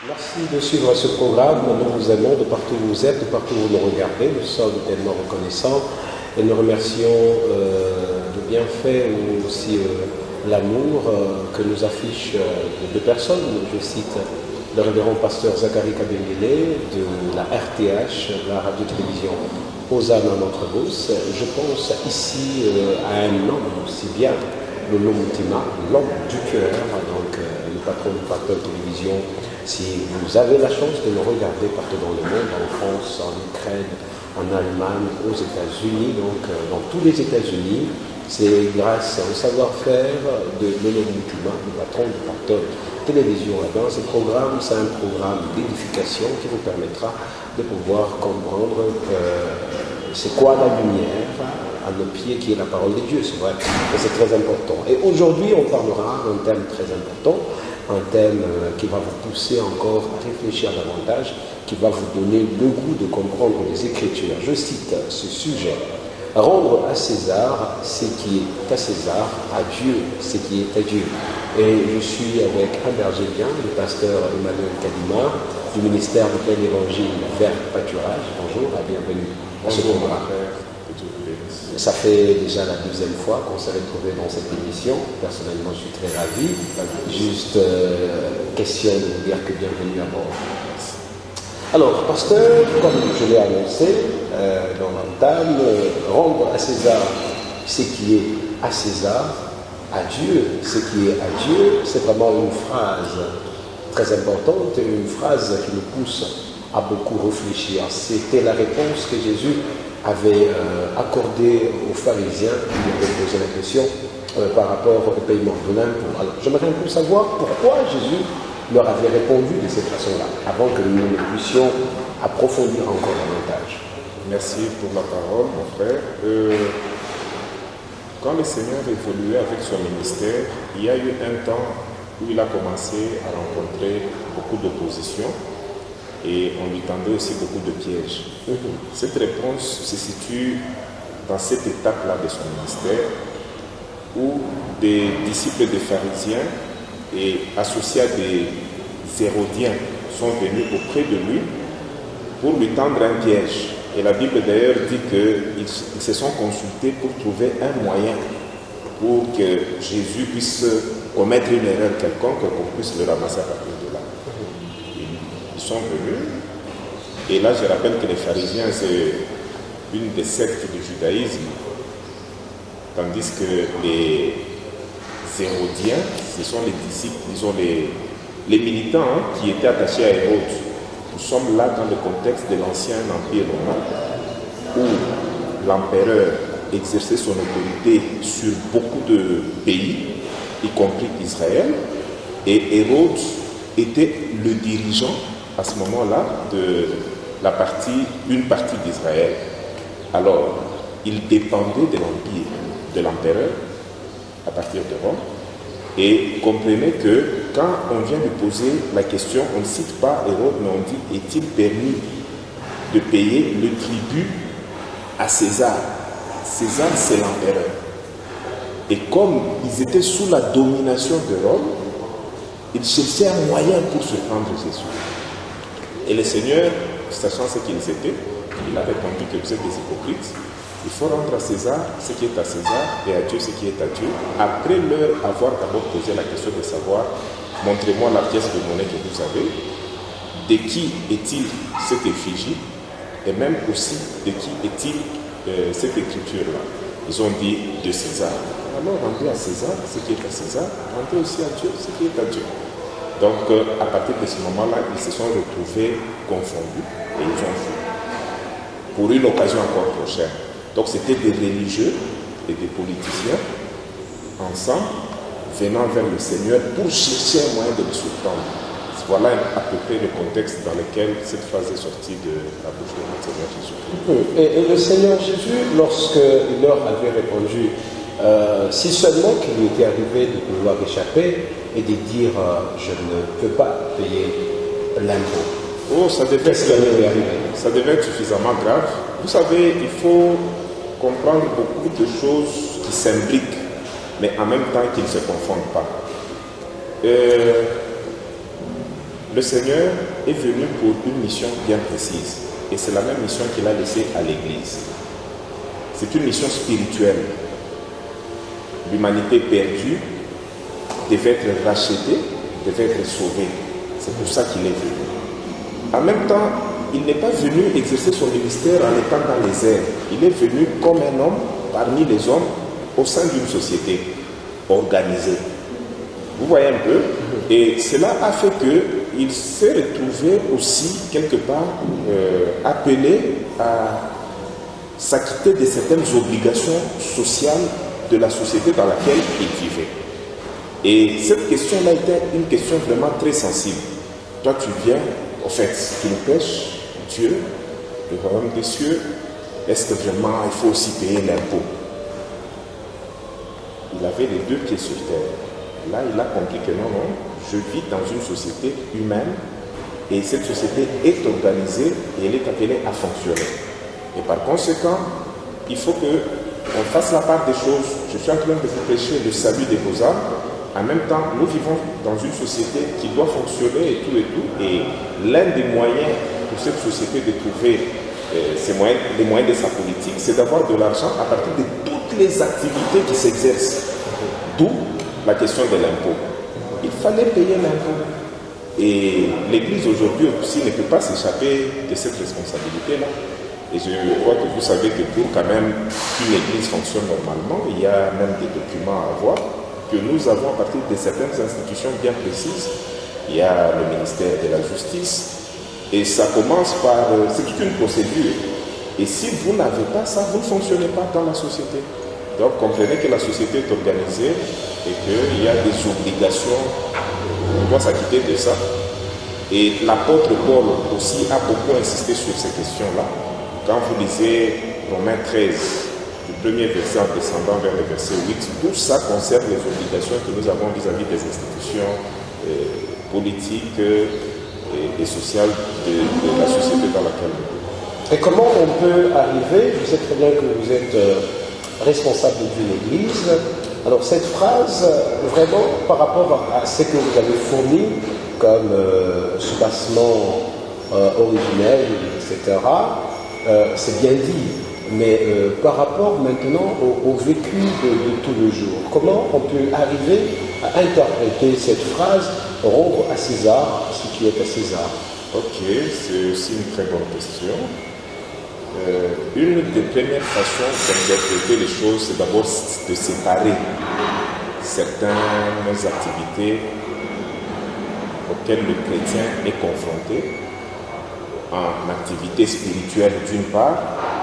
Merci de suivre ce programme. Nous vous aimons de partout où vous êtes, de partout où vous nous regardez. Nous sommes tellement reconnaissants et nous remercions le bienfait ou aussi l'amour que nous affichent deux personnes. Je cite le révérend pasteur Zachary Kabengele de la RTH, la radio-télévision Hosanna Notre Bousse. Je pense ici à un homme aussi bien, le Multima, l'homme du cœur, donc le patron du Pactole Télévision. Si vous avez la chance de nous regarder partout dans le monde, en France, en Ukraine, en Allemagne, aux États-Unis, donc dans tous les États-Unis, c'est grâce au savoir-faire de Lolo Multima, le patron du Pactole Télévision là-bas. Ce programme, c'est un programme d'édification qui vous permettra de pouvoir comprendre c'est quoi la lumière à nos pieds qui est la parole de Dieu, c'est vrai, et c'est très important. Et aujourd'hui, on parlera d'un thème très important, un thème qui va vous pousser encore à réfléchir davantage, qui va vous donner le goût de comprendre les Écritures. Je cite ce sujet: rendre à César ce qui est à César, à Dieu ce qui est à Dieu. Et je suis avec un bergérien, le pasteur Emmanuel Kadima, du ministère de plein évangile vers pâturage. Bonjour et bienvenue à ce programme. Ça fait déjà la deuxième fois qu'on s'est retrouvé dans cette émission. Personnellement, je suis très ravi. Juste question de vous dire que bienvenue à bord. Alors, pasteur, comme je l'ai annoncé dans l'entame, rendre à César ce qui est à César, à Dieu ce qui est à Dieu, c'est vraiment une phrase très importante, une phrase qui nous pousse à beaucoup réfléchir. C'était la réponse que Jésus avait accordé aux pharisiens qui lui avaient posé la question par rapport au paiement de l'impôt. Alors, j'aimerais un peu savoir pourquoi Jésus leur avait répondu de cette façon-là, avant que nous puissions approfondir encore davantage. Merci pour la parole, mon frère. Quand le Seigneur évoluait avec son ministère, il y a eu un temps où il a commencé à rencontrer beaucoup d'opposition et on lui tendait aussi beaucoup de pièges. Cette réponse se situe dans cette étape-là de son ministère où des disciples des pharisiens et associés à des hérodiens sont venus auprès de lui pour lui tendre un piège. Et la Bible d'ailleurs dit qu'ils se sont consultés pour trouver un moyen pour que Jésus puisse commettre une erreur quelconque, qu'on puisse le ramasser à partir de là. Ils sont venus, et là je rappelle que les pharisiens c'est une des sectes du judaïsme, tandis que les hérodiens, ce sont les disciples, disons les militants qui étaient attachés à Hérode. Nous sommes là dans le contexte de l'ancien empire romain, où l'empereur exerçait son autorité sur beaucoup de pays, y compris Israël, et Hérode était le dirigeant à ce moment-là de une partie d'Israël. Alors, il dépendait de l'empire, de l'empereur, à partir de Rome, et comprenez que quand on vient lui poser la question, on ne cite pas Hérode, mais on dit: est-il permis de payer le tribut à César? César, c'est l'empereur. Et comme ils étaient sous la domination de Rome, ils cherchaient un moyen pour se prendre Jésus. Et le Seigneur, sachant ce qu'ils étaient, il a répondu que vous êtes des hypocrites. Il faut rendre à César ce qui est à César et à Dieu ce qui est à Dieu. Après leur avoir d'abord posé la question de savoir: montrez-moi la pièce de monnaie que vous avez, de qui est-il cette effigie, et même aussi de qui est-il cette écriture-là. Ils ont dit: de César. Alors rendez à César ce qui est à César, rendez aussi à Dieu ce qui est à Dieu. Donc à partir de ce moment-là, ils se sont retrouvés confondus et ils ont fui pour une occasion encore prochaine. Donc c'était des religieux et des politiciens ensemble venant vers le Seigneur pour chercher un moyen de le surprendre. Voilà à peu près le contexte dans lequel cette phrase est sortie de la bouche de notre Seigneur Jésus. Et le Seigneur Jésus, lorsqu'il leur avait répondu, si seulement qu'il lui était arrivé de pouvoir échapper et de dire je ne peux pas payer l'impôt. Oh, ça devait être suffisamment grave. Vous savez, il faut comprendre beaucoup de choses qui s'imbriquent, mais en même temps qui ne se confondent pas. le Seigneur est venu pour une mission bien précise. Et c'est la même mission qu'il a laissée à l'Église. C'est une mission spirituelle. L'humanité perdue devait être rachetée, devait être sauvée. C'est pour ça qu'il est venu. En même temps, il n'est pas venu exercer son ministère en étant dans les airs. Il est venu comme un homme parmi les hommes au sein d'une société organisée. Vous voyez un peu? Et cela a fait qu'il s'est retrouvé aussi quelque part appelé à s'acquitter de certaines obligations sociales de la société dans laquelle il vivait. Et cette question-là était une question vraiment très sensible. Toi, tu viens, en fait, tu nous pêches, Dieu, le royaume des cieux, est-ce que vraiment il faut aussi payer l'impôt? Il avait les deux pieds sur terre. Là, il a compris que non, je vis dans une société humaine et cette société est organisée et elle est appelée à fonctionner. Et par conséquent, il faut qu'on fasse la part des choses. Je suis en train de vous prêcher le salut des vos âmes. En même temps, nous vivons dans une société qui doit fonctionner et tout et tout. Et l'un des moyens pour cette société de trouver les moyens de sa politique, c'est d'avoir de l'argent à partir de toutes les activités qui s'exercent. D'où la question de l'impôt. Il fallait payer l'impôt. Et l'Église aujourd'hui aussi ne peut pas s'échapper de cette responsabilité-là. Et je crois que vous savez que pour quand même qu'une Église fonctionne normalement, il y a même des documents à avoir que nous avons à partir de certaines institutions bien précises. Il y a le ministère de la Justice et ça commence par... c'est toute une procédure. Et si vous n'avez pas ça, vous ne fonctionnez pas dans la société. Donc comprenez que la société est organisée et qu'il y a des obligations, on doit s'acquitter de ça. Et l'apôtre Paul aussi a beaucoup insisté sur ces questions-là. Quand vous lisez Romains 13, du premier verset en descendant vers le verset 8, tout ça concerne les obligations que nous avons vis-à-vis des institutions politiques et sociales de la société dans laquelle nous vivons. Et comment on peut arriver, je sais très bien que vous êtes responsable d'une église, alors cette phrase, vraiment par rapport à ce que vous avez fourni comme soubassement originel, etc., c'est bien dit, mais par rapport maintenant au vécu de tous les jours, comment on peut arriver à interpréter cette phrase « rendre à César ce qui est à César ». Ok, c'est aussi une très bonne question. Une des premières façons d'interpréter les choses, c'est d'abord de séparer certaines activités auxquelles le chrétien est confronté en activité spirituelle d'une part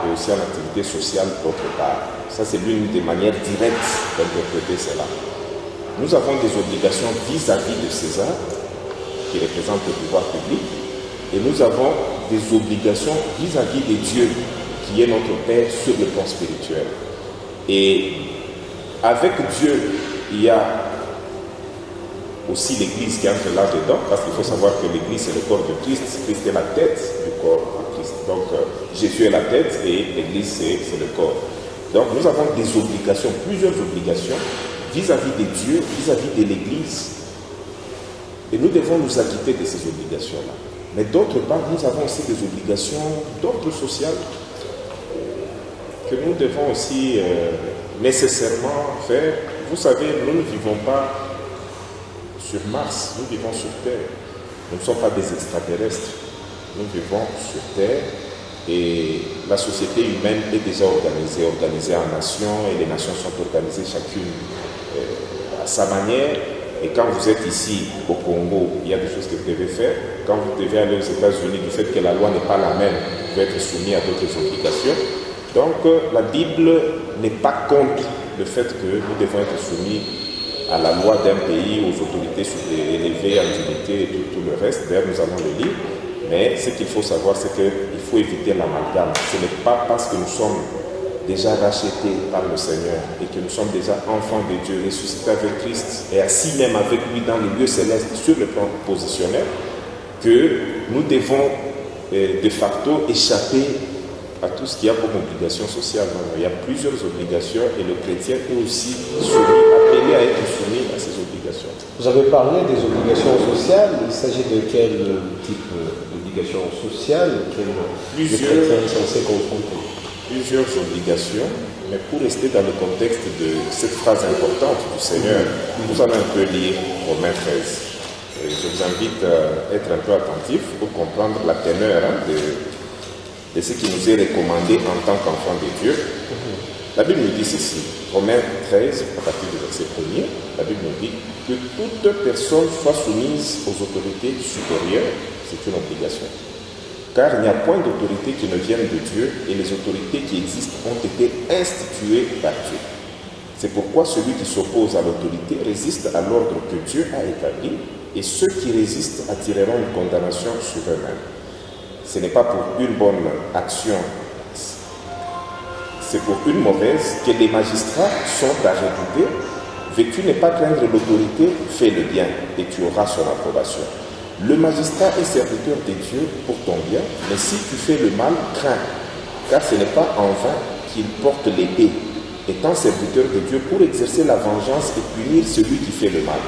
et aussi en activité sociale d'autre part. Ça, c'est l'une des manières directes d'interpréter cela. Nous avons des obligations vis-à-vis de César, qui représente le pouvoir public, et nous avons des obligations vis-à-vis de Dieu, qui est notre Père sur le plan spirituel. Et avec Dieu, il y a aussi l'Église qui entre là-dedans, parce qu'il faut savoir que l'Église c'est le corps de Christ, Christ est la tête du corps de Christ. Donc Jésus est la tête et l'Église c'est le corps. Donc nous avons des obligations, plusieurs obligations vis-à-vis de Dieu, vis-à-vis de l'Église. Et nous devons nous acquitter de ces obligations-là. Mais d'autre part, nous avons aussi des obligations d'ordre social que nous devons aussi nécessairement faire. Vous savez, nous ne vivons pas sur Mars, nous vivons sur Terre. Nous ne sommes pas des extraterrestres. Nous vivons sur Terre et la société humaine est déjà organisée en nations et les nations sont organisées chacune à sa manière. Et quand vous êtes ici au Congo, il y a des choses que vous devez faire. Quand vous devez aller aux États-Unis, du fait que la loi n'est pas la même, vous devez être soumis à d'autres obligations. Donc la Bible n'est pas contre le fait que nous devons être soumis à la loi d'un pays, aux autorités élevées, en dignité et tout le reste. D'ailleurs, nous allons le lire. Mais ce qu'il faut savoir, c'est qu'il faut éviter l'amalgame. Ce n'est pas parce que nous sommes déjà rachetés par le Seigneur et que nous sommes déjà enfants de Dieu, ressuscités avec Christ et assis même avec lui dans les lieux célestes sur le plan positionnel, que nous devons de facto échapper à tout ce qu'il y a comme obligation sociale. Non, il y a plusieurs obligations et le chrétien est aussi appelé à être soumis à ces obligations. Vous avez parlé des obligations sociales. Il s'agit de quel type d'obligations sociales auxquelles les chrétiens sont censés confronter? Plusieurs obligations, mais pour rester dans le contexte de cette phrase importante du Seigneur, nous allons un peu lire Romains 13. Je vous invite à être un peu attentif pour comprendre la teneur de ce qui nous est recommandé en tant qu'enfants de Dieu. La Bible nous dit ceci, Romains 13, à partir du verset 1er, la Bible nous dit que toute personne soit soumise aux autorités supérieures, c'est une obligation. Car il n'y a point d'autorité qui ne vienne de Dieu et les autorités qui existent ont été instituées par Dieu. C'est pourquoi celui qui s'oppose à l'autorité résiste à l'ordre que Dieu a établi et ceux qui résistent attireront une condamnation sur eux-mêmes. Ce n'est pas pour une bonne action, c'est pour une mauvaise que les magistrats sont à redouter. Veux-tu ne pas craindre l'autorité, fais le bien et tu auras son approbation. Le magistrat est serviteur de Dieu pour ton bien, mais si tu fais le mal, crains, car ce n'est pas en vain qu'il porte l'épée, étant serviteur de Dieu pour exercer la vengeance et punir celui qui fait le mal.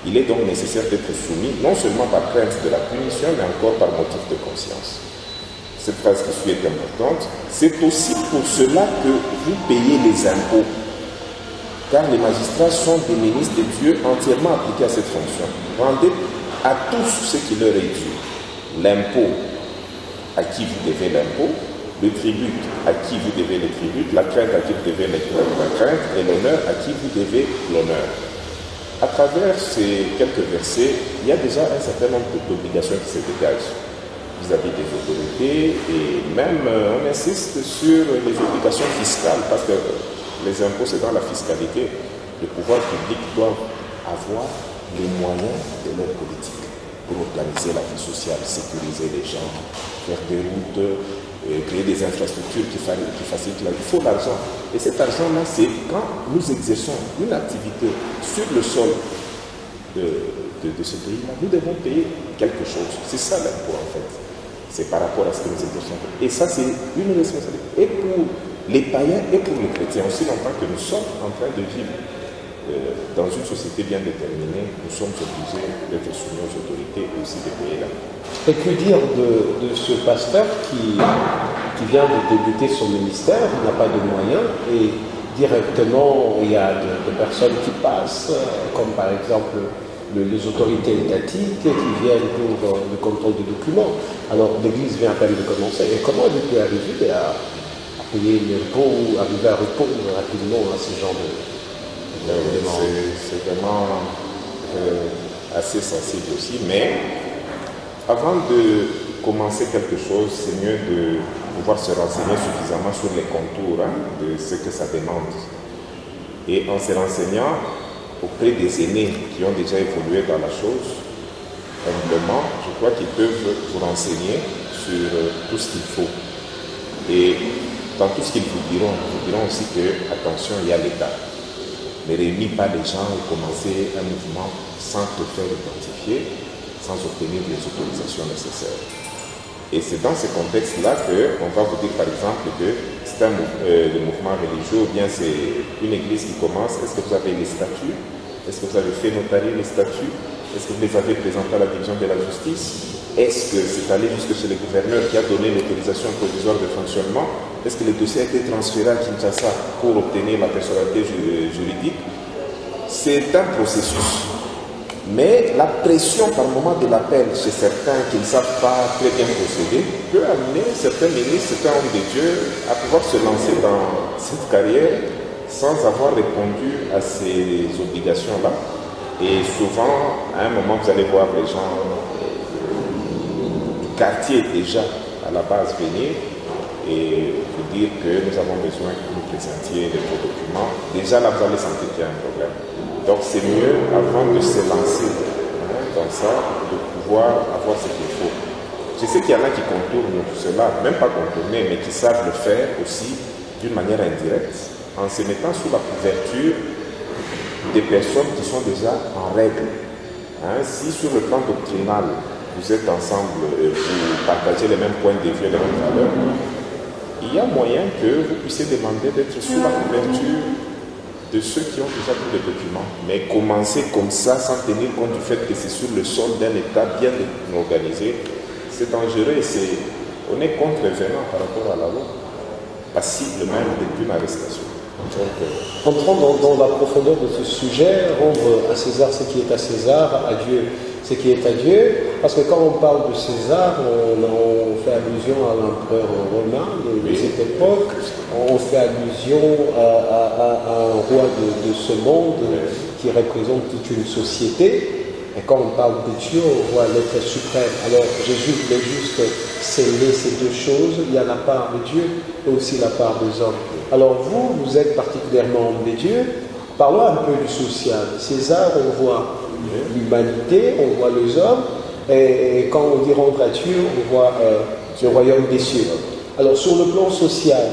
Il est donc nécessaire d'être soumis, non seulement par crainte de la punition, mais encore par motif de conscience. Cette phrase qui suit est importante. C'est aussi pour cela que vous payez les impôts, car les magistrats sont des ministres de Dieu entièrement appliqués à cette fonction. Rendez à tous ce qui leur est dû. L'impôt, à qui vous devez l'impôt, le tribut, à qui vous devez le tribut, la crainte, à qui vous devez la crainte, et l'honneur, à qui vous devez l'honneur. À travers ces quelques versets, il y a déjà un certain nombre d'obligations qui se dégagent vis-à-vis des autorités, et même on insiste sur les obligations fiscales, parce que les impôts, c'est dans la fiscalité. Les pouvoirs publics doivent avoir les moyens de leur politique pour organiser la vie sociale, sécuriser les gens, faire des routes, créer des infrastructures qui facilitent la vie. Il faut l'argent. Et cet argent-là, c'est quand nous exerçons une activité sur le sol de ce pays-là, nous devons payer quelque chose. C'est ça l'impôt en fait. C'est par rapport à ce que nous exerçons. Et ça, c'est une responsabilité. Et pour les païens et pour les chrétiens, aussi longtemps que nous sommes en train de vivre dans une société bien déterminée, nous sommes obligés d'être soumis aux autorités et aussi de payer la. Et que dire de ce pasteur qui vient de débuter son ministère, il n'a pas de moyens, et directement il y a de personnes qui passent, comme par exemple les autorités étatiques qui viennent pour le contrôle des documents. Alors l'Église vient à peine de commencer. Et comment elle peut arriver à payer l'impôt ou arriver à répondre rapidement à ce genre de... C'est vraiment assez sensible aussi, mais avant de commencer quelque chose, c'est mieux de pouvoir se renseigner suffisamment sur les contours de ce que ça demande. Et en se renseignant auprès des aînés qui ont déjà évolué dans la chose, humblement, je crois qu'ils peuvent vous renseigner sur tout ce qu'il faut. Et dans tout ce qu'ils vous diront aussi que, attention, il y a l'État. Ne réunis pas les gens et commencer un mouvement sans te faire identifier, sans obtenir les autorisations nécessaires. Et c'est dans ce contexte-là qu'on va vous dire par exemple que c'est le mouvement religieux, ou bien c'est une église qui commence. Est-ce que vous avez les statuts? Est-ce que vous avez fait notarier les statuts? Est-ce que vous les avez présentés à la division de la justice? Est-ce que c'est allé jusque chez le gouverneur qui a donné l'autorisation provisoire de fonctionnement? Est-ce que le dossier a été transféré à Kinshasa pour obtenir la personnalité juridique? C'est un processus. Mais la pression par moment de l'appel chez certains qui ne savent pas très bien procéder peut amener certains ministres, certains hommes de Dieu à pouvoir se lancer dans cette carrière sans avoir répondu à ces obligations-là. Et souvent, à un moment, vous allez voir les gens du quartier déjà à la base venir et vous dire que nous avons besoin que vous présentiez vos documents. Déjà là, vous allez sentir qu'il y a un problème. Donc c'est mieux, avant de se lancer dans ça, de pouvoir avoir ce qu'il faut. Je sais qu'il y en a qui contournent cela, même pas contourner, mais qui savent le faire aussi d'une manière indirecte, en se mettant sous la couverture des personnes qui sont déjà en règle. Si sur le plan doctrinal, vous êtes ensemble et vous partagez les mêmes points de vue, les mêmes valeurs, il y a moyen que vous puissiez demander d'être sous la couverture de ceux qui ont déjà tous les documents. Mais commencer comme ça, sans tenir compte du fait que c'est sur le sol d'un État bien organisé, c'est dangereux et on est contrevenant par rapport à la loi, passible même d'une arrestation. Donc, entrons dans la profondeur de ce sujet, rendre à César ce qui est à César, à Dieu ce qui est à Dieu, parce que quand on parle de César, on fait allusion à l'empereur romain de cette époque, on fait allusion à un roi de ce monde qui représente toute une société. Et quand on parle de Dieu, on voit l'être suprême. Alors Jésus voulait juste sceller ces deux choses. Il y a la part de Dieu et aussi la part des hommes. Alors vous êtes particulièrement homme de Dieu. Parlons un peu du social. César, on voit l'humanité, on voit les hommes. Et quand on dit rendre à Dieu, on voit le royaume des cieux. Alors sur le plan social,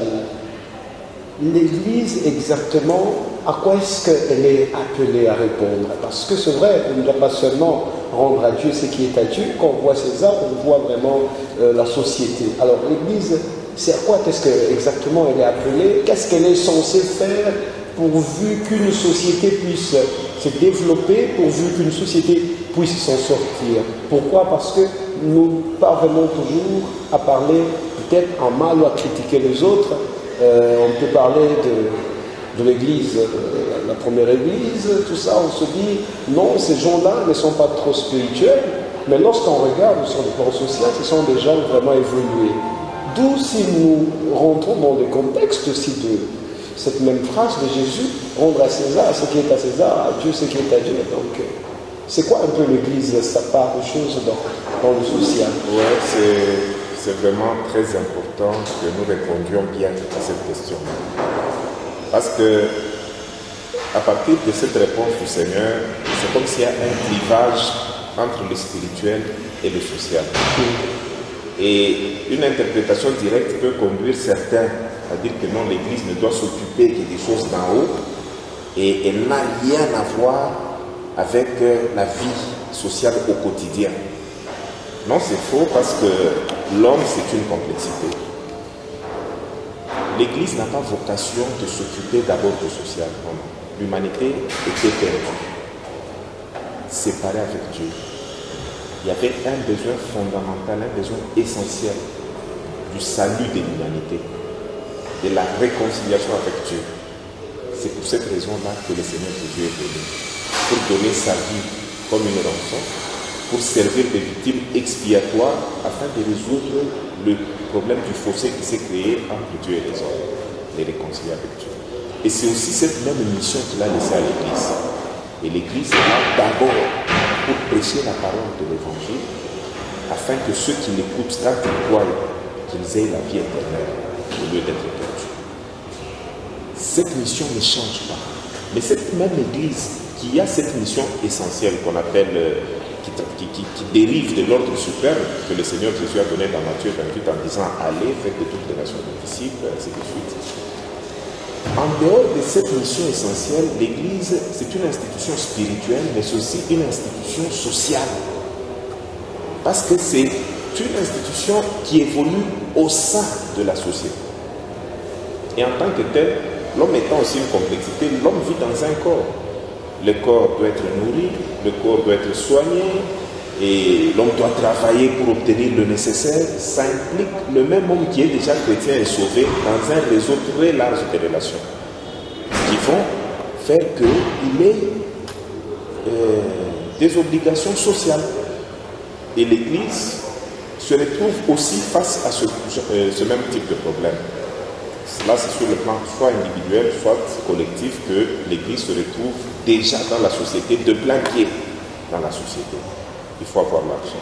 l'Église exactement, à quoi est-ce qu'elle est appelée à répondre? Parce que c'est vrai, on ne doit pas seulement rendre à Dieu ce qui est à Dieu. Quand on voit César, on voit vraiment la société. Alors l'Église, c'est à quoi est-ce qu'exactement elle est appelée? Qu'est-ce qu'elle est censée faire pourvu qu'une société puisse se développer, pourvu qu'une société puisse s'en sortir? Pourquoi? Parce que nous parvenons toujours à parler peut-être en mal ou à critiquer les autres. On peut parler de l'Église, la première Église, tout ça, on se dit, non, ces gens-là ne sont pas trop spirituels, mais lorsqu'on regarde sur le plan social, ce sont des gens vraiment évolués. D'où, si nous rentrons dans le contexte aussi de cette même phrase de Jésus, rendre à César ce qui est à César, à Dieu ce qui est à Dieu. Donc, c'est quoi un peu l'Église, sa part de choses dans le social? Ouais, c'est vraiment très important que nous répondions bien à cette question. Parce que, à partir de cette réponse du Seigneur, c'est comme s'il y a un clivage entre le spirituel et le social. Et une interprétation directe peut conduire certains à dire que non, l'Église ne doit s'occuper que des choses d'en haut et elle n'a rien à voir avec la vie sociale au quotidien. Non, c'est faux parce que l'homme, c'est une complexité. L'Église n'a pas vocation de s'occuper d'abord du social. L'humanité était perdue, séparée avec Dieu. Il y avait un besoin fondamental, un besoin essentiel du salut de l'humanité, de la réconciliation avec Dieu. C'est pour cette raison-là que le Seigneur Jésus est venu, pour donner sa vie comme une rançon, pour servir de victime expiatoire afin de résoudre le problème du fossé qui s'est créé entre Dieu et les hommes, les réconcilier avec Dieu. Et c'est aussi cette même mission qu'il a laissée à l'Église. Et l'Église est là d'abord pour prêcher la parole de l'Évangile, afin que ceux qui l'écoutent, quand ils croient, qu'ils aient la vie éternelle au lieu d'être perdus. Cette mission ne change pas. Mais cette même Église qui a cette mission essentielle qu'on appelle, qui dérive de l'ordre suprême que le Seigneur Jésus a donné dans Matthieu 28 en disant « Allez, faites de toutes les nations des disciples », ainsi de suite. En dehors de cette mission essentielle, l'Église, c'est une institution spirituelle, mais c'est aussi une institution sociale. Parce que c'est une institution qui évolue au sein de la société. Et en tant que tel, l'homme étant aussi une complexité, l'homme vit dans un corps. Le corps doit être nourri, le corps doit être soigné, et l'homme doit travailler pour obtenir le nécessaire. Ça implique le même homme qui est déjà chrétien et sauvé dans un réseau très large de relations qui vont faire qu'il ait des obligations sociales. Et l'Église se retrouve aussi face à ce même type de problème. Là, c'est sur le plan soit individuel, soit collectif, que l'Église se retrouve déjà dans la société, de plein pied dans la société. Il faut avoir l'argent.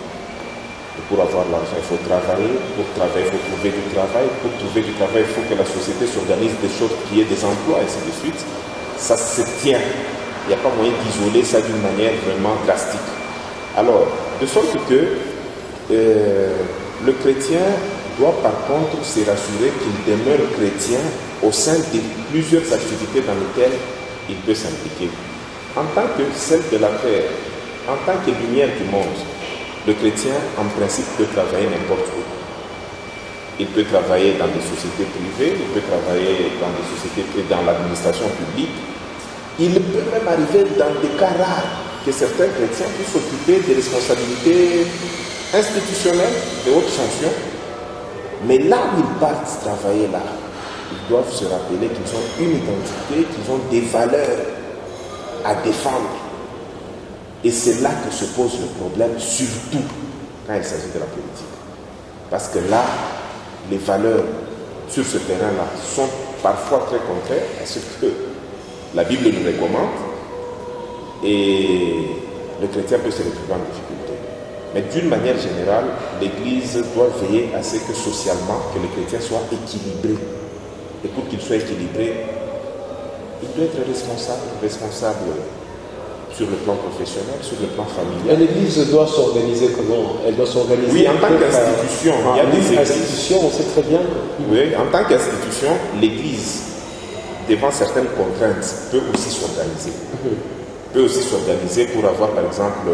Et pour avoir l'argent, il faut travailler. Pour travailler, il faut trouver du travail. Pour trouver du travail, il faut que la société s'organise de sorte qu'il y ait des emplois, et ainsi de suite. Ça se tient. Il n'y a pas moyen d'isoler ça d'une manière vraiment drastique. Alors, de sorte que le chrétien doit par contre se rassurer qu'il demeure chrétien au sein de plusieurs activités dans lesquelles il peut s'impliquer. En tant que sel de la terre, en tant que lumière du monde, le chrétien en principe peut travailler n'importe où. Il peut travailler dans des sociétés privées, il peut travailler dans des sociétés, dans l'administration publique, Il peut même arriver dans des cas rares que certains chrétiens puissent s'occuper des responsabilités institutionnelles, de hautes fonctions, mais là où ils partent travailler là, ils doivent se rappeler qu'ils ont une identité, qu'ils ont des valeurs à défendre. Et c'est là que se pose le problème, surtout quand il s'agit de la politique. Parce que là, les valeurs sur ce terrain-là sont parfois très contraires à ce que la Bible nous recommande, et le chrétien peut se retrouver en difficulté. Mais d'une manière générale, l'Église doit veiller à ce que socialement, que le chrétien soit équilibré. Et pour qu'il soit équilibré, il doit être responsable sur le plan professionnel, sur le plan familial. Et l'Église doit s'organiser comment? Elle doit s'organiser. Oui, en tant qu'institution, il y a des institutions, on sait très bien. Oui, en tant qu'institution, l'Église, devant certaines contraintes, peut aussi s'organiser. Peut aussi s'organiser pour avoir, par exemple,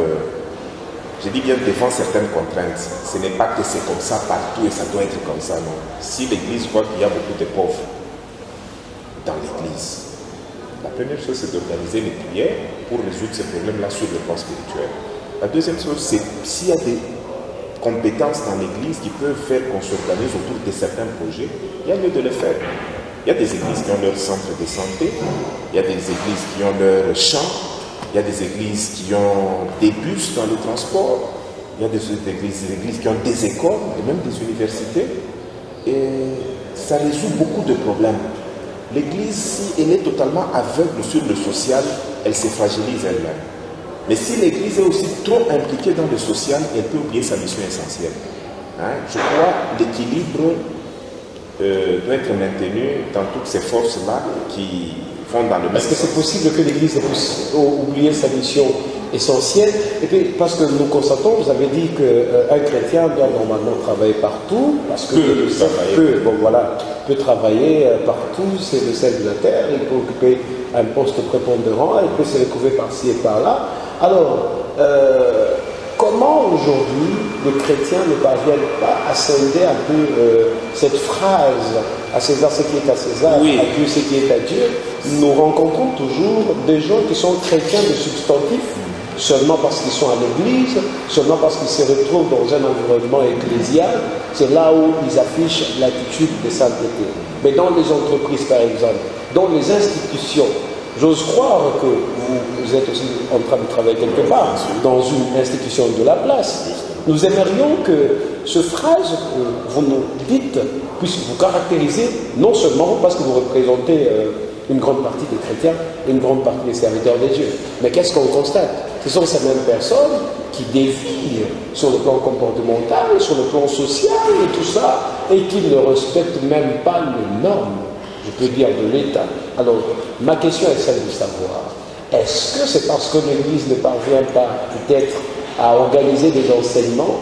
je dis bien devant certaines contraintes. Ce n'est pas que c'est comme ça partout et ça doit être comme ça, non. Si l'Église voit qu'il y a beaucoup de pauvres dans l'Église, la première chose, c'est d'organiser les prières pour résoudre ces problèmes-là sur le plan spirituel. La deuxième chose, c'est s'il y a des compétences dans l'Église qui peuvent faire qu'on s'organise autour de certains projets, il y a lieu de le faire. Il y a des églises qui ont leur centre de santé, il y a des églises qui ont leur champ, il y a des églises qui ont des bus dans le transport, il y a des églises qui ont des écoles et même des universités. Et ça résout beaucoup de problèmes. L'Église, si elle est totalement aveugle sur le social, elle se fragilise elle-même. Mais si l'Église est aussi trop impliquée dans le social, elle peut oublier sa mission essentielle. Je crois que l'équilibre doit être maintenu dans toutes ces forces-là qui vont dans le même sens. Est-ce que c'est possible que l'Église puisse oublier sa mission essentielle? Et puis, parce que nous constatons, vous avez dit qu'un chrétien doit normalement travailler partout, parce que peut travailler partout, c'est le sel de la terre, il peut occuper un poste prépondérant, il peut se retrouver par-ci et par-là. Alors, comment aujourd'hui les chrétiens ne parviennent pas à scinder un peu cette phrase « à César ce qui est à César, oui. à Dieu ce qui est à Dieu ». Nous rencontrons toujours des gens qui sont chrétiens de substantif, seulement parce qu'ils sont à l'église, seulement parce qu'ils se retrouvent dans un environnement ecclésial, c'est là où ils affichent l'attitude de sainteté. Mais dans les entreprises, par exemple, dans les institutions, j'ose croire que vous êtes aussi en train de travailler quelque part, dans une institution de la place. Nous aimerions que ce phrase que vous nous dites puisse vous caractériser, non seulement parce que vous représentez une grande partie des chrétiens et une grande partie des serviteurs de Dieu. Mais qu'est-ce qu'on constate? Ce sont ces mêmes personnes qui défient sur le plan comportemental, sur le plan social et tout ça, et qui ne respectent même pas les normes, je peux dire, de l'État. Alors, ma question est celle de savoir, est-ce que c'est parce que l'Église ne parvient pas peut-être à organiser des enseignements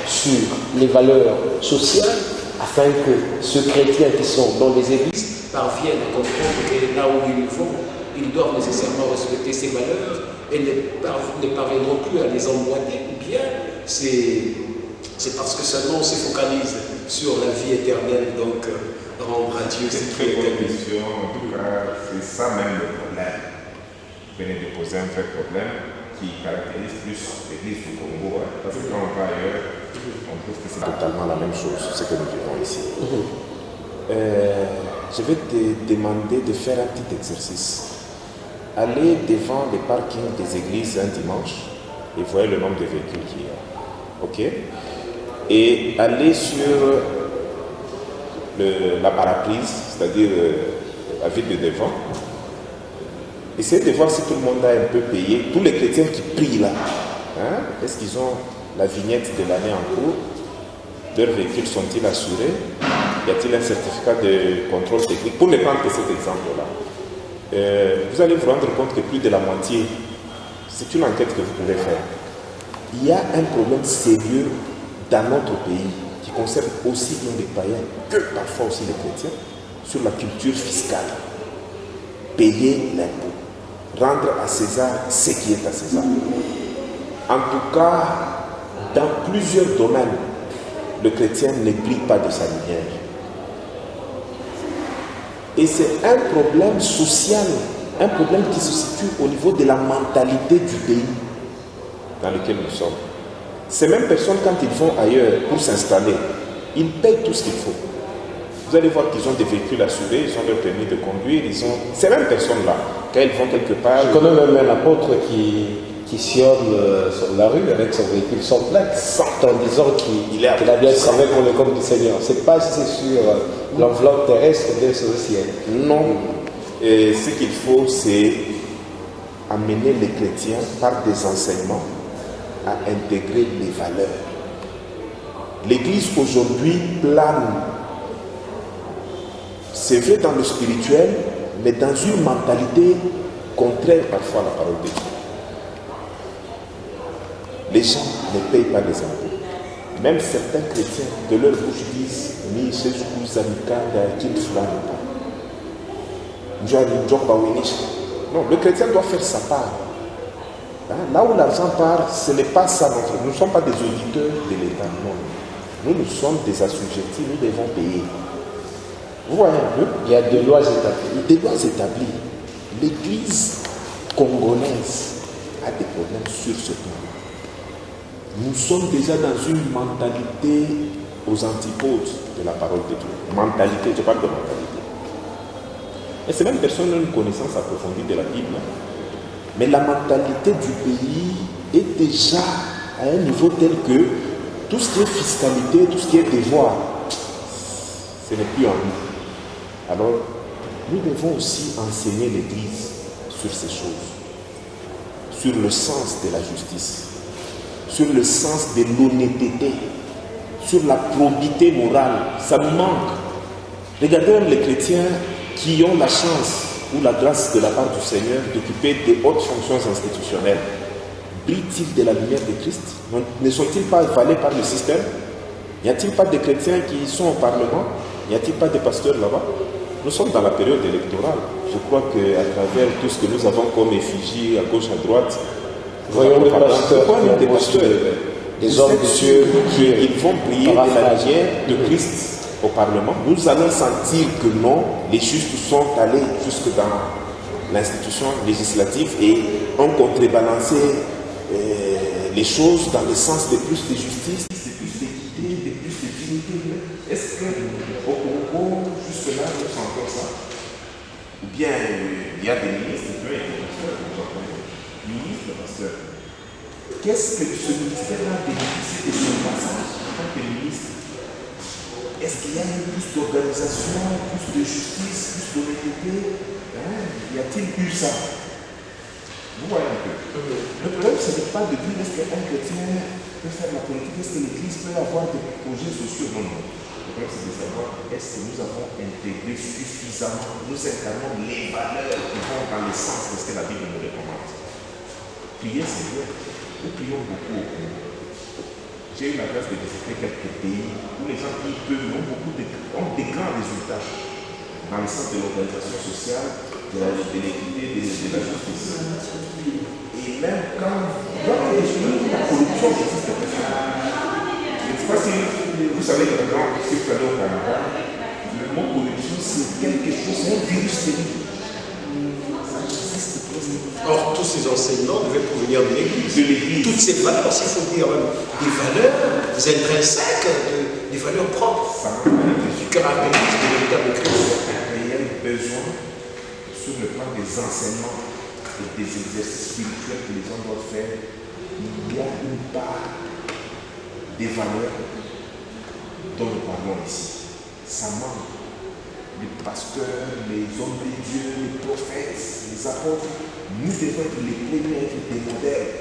sur les valeurs sociales, afin que ceux chrétiens qui sont dans les églises parviennent à comprendre que là où ils vont, ils doivent nécessairement respecter ces valeurs et ne parviendront plus à les emboîter, ou bien c'est parce que seulement on se focalise sur la vie éternelle, donc rendre à Dieu ce qui est éternel. En tout cas, c'est ça même le problème. Vous venez de poser un vrai problème qui caractérise plus l'Église du Congo, parce que quand on va ailleurs, on trouve que c'est totalement la même chose, ce que nous vivons ici. Je vais te demander de faire un petit exercice. Allez devant les parkings des églises un dimanche et voyez le nombre de véhicules qu'il y a. Ok? Et allez sur la paraprise, c'est-à-dire la ville de devant. Essayez de voir si tout le monde a un peu payé. Tous les chrétiens qui prient là, est-ce qu'ils ont la vignette de l'année en cours? Leurs véhicules sont-ils assurés? Y a-t-il un certificat de contrôle technique? Pour ne prendre que cet exemple-là, vous allez vous rendre compte que plus de la moitié, c'est une enquête que vous pouvez faire. Il y a un problème sérieux dans notre pays qui concerne aussi bien les païens que parfois aussi les chrétiens sur la culture fiscale. Payer l'impôt, rendre à César ce qui est à César. En tout cas, dans plusieurs domaines, le chrétien ne brille pas de sa lumière. Et c'est un problème social un problème qui se situe au niveau de la mentalité du pays dans lequel nous sommes. Ces mêmes personnes, quand ils vont ailleurs pour s'installer, ils payent tout ce qu'il faut. Vous allez voir qu'ils ont des véhicules assurés, ils ont leur permis de conduire, ces mêmes personnes-là, quand ils vont quelque part... Je connais même un apôtre qui sillonne sur la rue avec son véhicule sans plaque, en disant qu'il a bien travaillé pour le compte du Seigneur. C'est pas si c'est sur l'enveloppe terrestre ou bien sur le ciel. Non. Et ce qu'il faut, c'est amener les chrétiens par des enseignements à intégrer les valeurs. L'Église aujourd'hui plane, c'est vrai dans le spirituel, mais dans une mentalité contraire parfois à la parole de Dieu. Les gens ne payent pas les impôts. Même certains chrétiens de leur bouche disent ni ce que non, le chrétien doit faire sa part. Là où l'argent part, ce n'est pas ça. Nous ne sommes pas des auditeurs de l'État. Non. Nous sommes des assujettis, nous devons payer. Vous voyez un peu? Il y a des lois établies. Des lois établies. L'Église congolaise a des problèmes sur ce plan. Nous sommes déjà dans une mentalité aux antipodes de la parole de Dieu. Mentalité, je parle de mentalité. Et ces mêmes personnes ont une connaissance approfondie de la Bible. Mais la mentalité du pays est déjà à un niveau tel que tout ce qui est fiscalité, tout ce qui est devoir, ce n'est plus en nous. Alors, nous devons aussi enseigner l'Église sur ces choses, sur le sens de la justice, sur le sens de l'honnêteté, sur la probité morale. Ça nous manque. Regardez les chrétiens qui ont la chance ou la grâce de la part du Seigneur d'occuper des hautes fonctions institutionnelles. Brillent-ils de la lumière de Christ? Ne sont-ils pas avalés par le système? N'y a-t-il pas de chrétiens qui sont au Parlement? N'y a-t-il pas de pasteurs là-bas? Nous sommes dans la période électorale. Je crois qu'à travers tout ce que nous avons comme effigie à gauche, à droite, voyons des pasteurs, des hommes de Dieu qui vont briller de la lumière de Christ au Parlement. Nous allons sentir que non, les justes sont allés jusque dans l'institution législative et ont contrebalancé les choses dans le sens de plus de justice, de plus d'équité, de plus de dignité. Est-ce qu'au Congo, jusque-là, nous sentons ça? Ou bien il y a des ministres, qui ont été pasteurs, ministres, pasteurs. Qu'est-ce que ce ministère-là bénéficie de son passage en tant que ministre? Est-ce qu'il y a eu plus d'organisation, plus de justice, plus d'honnêteté? Y a-t-il eu ça? Vous voyez un peu. Le problème, ce n'est pas de dire est-ce qu'un chrétien peut faire la politique, est-ce que l'Église peut avoir des projets sociaux? Non, non. Le problème, c'est de savoir est-ce que nous avons intégré suffisamment, nous incarnons les valeurs qui vont dans le sens de ce que la Bible nous recommande. Prier, c'est bien. Nous prions beaucoup au Congo. J'ai eu la grâce de visiter quelques pays où les gens qui peuvent ont des grands résultats dans le sens de l'organisation sociale, de l'équité, de la justice. Et même quand la corruption existe, je ne sais pas si vous savez que maintenant, si vous allez au Canada, le mot corruption, c'est quelque chose, c'est un virus terrible. Or, tous ces enseignements devaient provenir de l'Église. Toutes ces valeurs, s'il faut dire même des valeurs intrinsèques, des valeurs propres, qui caractérisent le véritable Christ. Un réel besoin sur le plan des enseignements et des exercices spirituels que les hommes doivent faire. Il y a une part des valeurs dont nous parlons ici. Ça manque. Les pasteurs, les hommes de Dieu, les prophètes, les apôtres, nous devons être les premiers, être des modèles.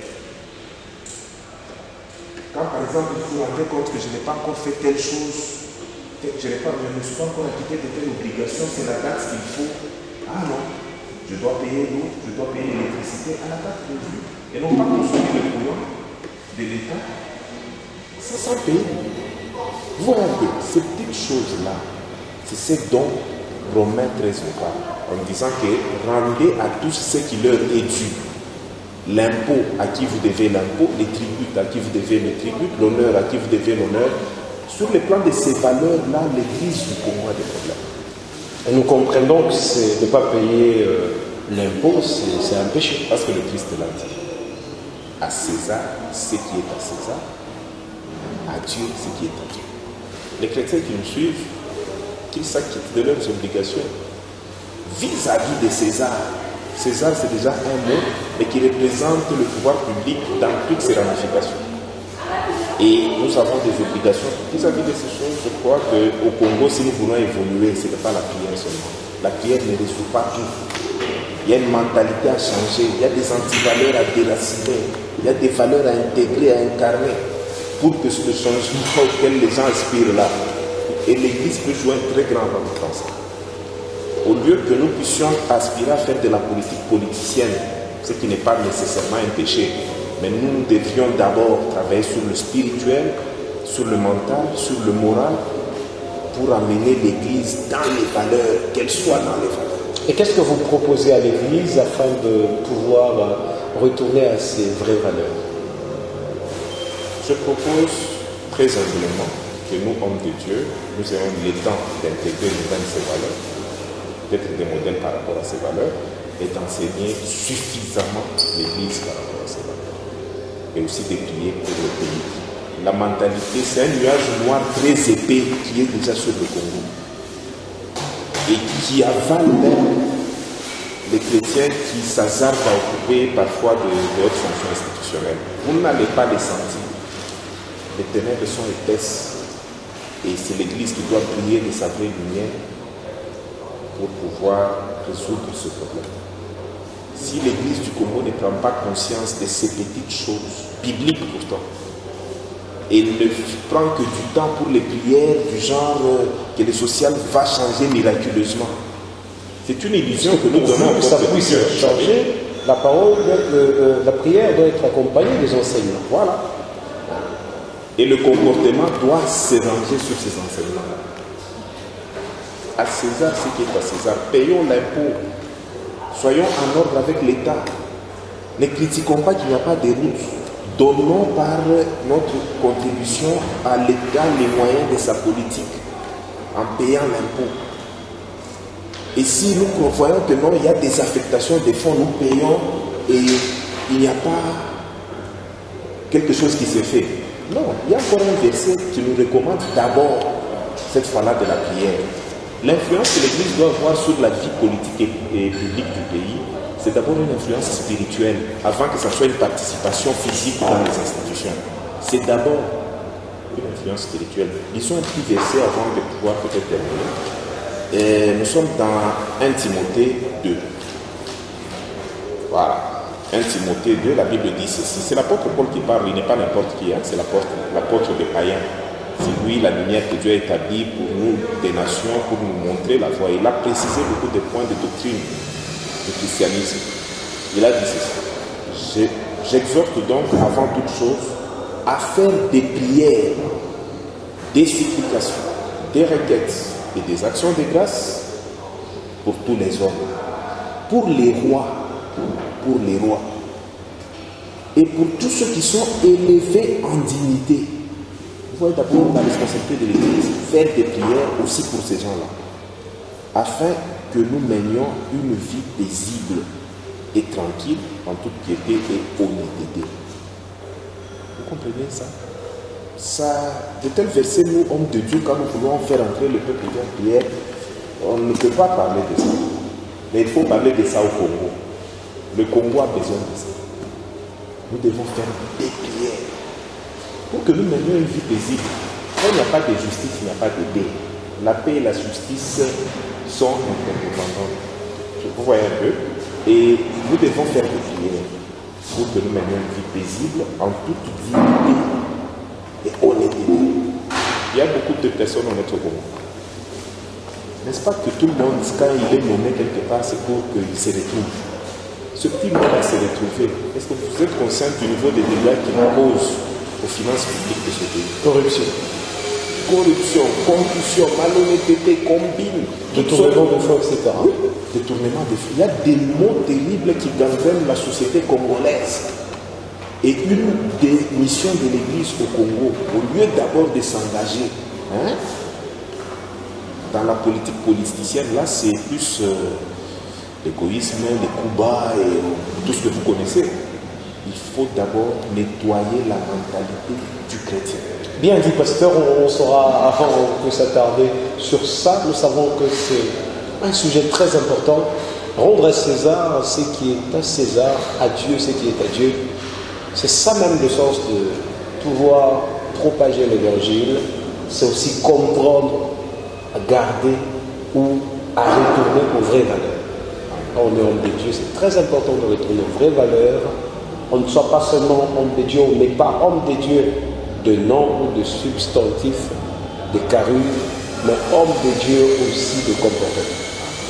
Quand par exemple vous vous rendez compte que je n'ai pas encore fait telle chose, je ne suis pas encore acquitté de telle obligation, c'est la date qu'il faut. Ah non, je dois payer l'eau, je dois payer l'électricité à la date prévue. Et non pas consommer le courant de l'État. Ça sans payer. Voilà un peu, ces petites choses-là. C'est ce dont Romains 13 nous parle, en disant que rendez à tous ce qui leur est dû. L'impôt à qui vous devez l'impôt, les tributs à qui vous devez les tributs, l'honneur à qui vous devez l'honneur. Sur le plan de ces valeurs-là, l'Église du Congo a des problèmes. Et nous comprenons que c'est de ne pas payer l'impôt, c'est un péché. Parce que le Christ l'a dit. À César, ce qui est à César. À Dieu, ce qui est à Dieu. Les chrétiens qui nous suivent, qu'ils s'acquittent de leurs obligations vis-à-vis de César. César, c'est déjà un mot, mais qui représente le pouvoir public dans toutes ses ramifications. Et nous avons des obligations vis-à-vis de ces choses. Je crois qu'au Congo, si nous voulons évoluer, ce n'est pas la prière seulement. La prière ne résout pas tout. Il y a une mentalité à changer, il y a des antivaleurs à déraciner, il y a des valeurs à intégrer, à incarner, pour que ce changement auquel les gens aspirent là. Et l'Église peut jouer un très grand rôle dans ça. Au lieu que nous puissions aspirer à faire de la politique politicienne, ce qui n'est pas nécessairement un péché, mais nous devions d'abord travailler sur le spirituel, sur le mental, sur le moral, pour amener l'Église dans les valeurs, qu'elle soit dans les valeurs. Et qu'est-ce que vous proposez à l'Église afin de pouvoir retourner à ces vraies valeurs? Je propose très humblement que nous, hommes de Dieu, nous ayons le temps d'intégrer nous-mêmes ces valeurs, d'être des modèles par rapport à ces valeurs, et d'enseigner suffisamment l'Église par rapport à ces valeurs. Et aussi de prier pour le pays. La mentalité, c'est un nuage noir très épais qui est déjà sur le Congo. Et qui avale même les chrétiens qui s'hasardent à occuper parfois de hautes fonctions institutionnelles. Vous n'allez pas les sentir. Les ténèbres sont épaisses. Et c'est l'Église qui doit briller de sa vraie lumière pour pouvoir résoudre ce problème. Si l'Église du Congo ne prend pas conscience de ces petites choses, bibliques pourtant, et ne prend que du temps pour les prières du genre que le social va changer miraculeusement, c'est une illusion que nous donnons. Pour que ça puisse changer, la parole, la prière doit être accompagnée des enseignements. Voilà. Et le comportement doit se ranger sur ces enseignements-là. À César, ce qui est à César, payons l'impôt. Soyons en ordre avec l'État. Ne critiquons pas qu'il n'y a pas de route. Donnons par notre contribution à l'État les moyens de sa politique en payant l'impôt. Et si nous voyons que non, il y a des affectations des fonds, nous payons et il n'y a pas quelque chose qui s'est fait. Non, il y a encore un verset qui nous recommande d'abord, cette fois-là, de la prière. L'influence que l'Église doit avoir sur la vie politique et publique du pays, c'est d'abord une influence spirituelle, avant que ça soit une participation physique dans les institutions. C'est d'abord une influence spirituelle. Lisons un petit verset avant de pouvoir peut-être terminer. Nous sommes dans 1 Timothée 2. Voilà. 1 Timothée 2, la Bible dit ceci. C'est l'apôtre Paul qui parle, il n'est pas n'importe qui, hein, c'est l'apôtre des païens. C'est lui la lumière que Dieu a établie pour nous, des nations, pour nous montrer la voie. Il a précisé beaucoup de points de doctrine du christianisme. Il a dit ceci. J'exhorte donc avant toute chose à faire des prières, des supplications, des requêtes et des actions de grâce pour tous les hommes, pour les rois, et pour tous ceux qui sont élevés en dignité. Vous voyez d'abord la responsabilité de l'Église, faire des prières aussi pour ces gens-là, afin que nous menions une vie paisible et tranquille en toute piété et honnêteté. Vous comprenez ça? De tels versets, nous, hommes de Dieu, quand nous voulons faire entrer le peuple en prière, on ne peut pas parler de ça. Mais il faut parler de ça au Congo. Le Congo a besoin de ça. Nous devons faire des prières pour que nous menions une vie paisible. Quand il n'y a pas de justice, il n'y a pas de paix. La paix et la justice sont interdépendantes. Vous voyez un peu. Et nous devons faire des prières pour que nous menions une vie paisible en toute dignité et honnêteté. Il y a beaucoup de personnes honnêtes au Congo. N'est-ce pas que tout le monde, quand il est nommé quelque part, c'est pour qu'il se retrouve. Ce petit monde-là s'est retrouvé. Est-ce que vous êtes conscient du niveau de dégâts qu'il cause aux finances publiques de ce pays? Corruption. Corruption, concussion, malhonnêteté, combine. Détournement de fonds, etc. Détournement de fonds. Il y a des mots terribles qui gangrènent la société congolaise. Et une des missions de l'Église au Congo, au lieu d'abord de s'engager dans la politique politicienne, là c'est plus l'égoïsme, les coups bas et tout ce que vous connaissez. Il faut d'abord nettoyer la mentalité du chrétien. Bien dit, pasteur, on saura, avant de s'attarder sur ça, nous savons que c'est un sujet très important. Rendre à César ce qui est à César, à Dieu ce qui est à Dieu. C'est ça même le sens de pouvoir propager l'évangile. C'est aussi comprendre, à garder ou à retourner aux vraies valeurs. Quand on est homme de Dieu, c'est très important de retourner aux vraies valeurs. On ne soit pas seulement homme de Dieu, on n'est pas homme de Dieu de nom ou de substantif, de carrure, mais homme de Dieu aussi de comportement.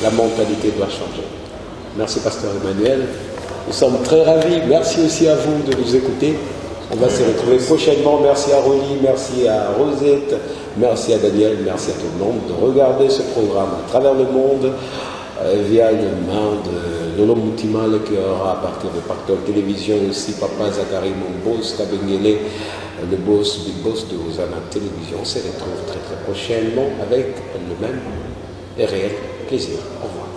La mentalité doit changer. Merci, pasteur Emmanuel. Nous sommes très ravis. Merci aussi à vous de nous écouter. On va se retrouver prochainement. Merci à Rolly, merci à Rosette, merci à Daniel, merci à tout le monde de regarder ce programme à travers le monde via une main de Lolo Moutimale qui aura à partir de Pactole Télévision aussi Papa Zachary, mon boss, Kabengele, le boss, big boss de Hosanna Télévision. On se retrouve très très prochainement avec le même et réel plaisir. Au revoir.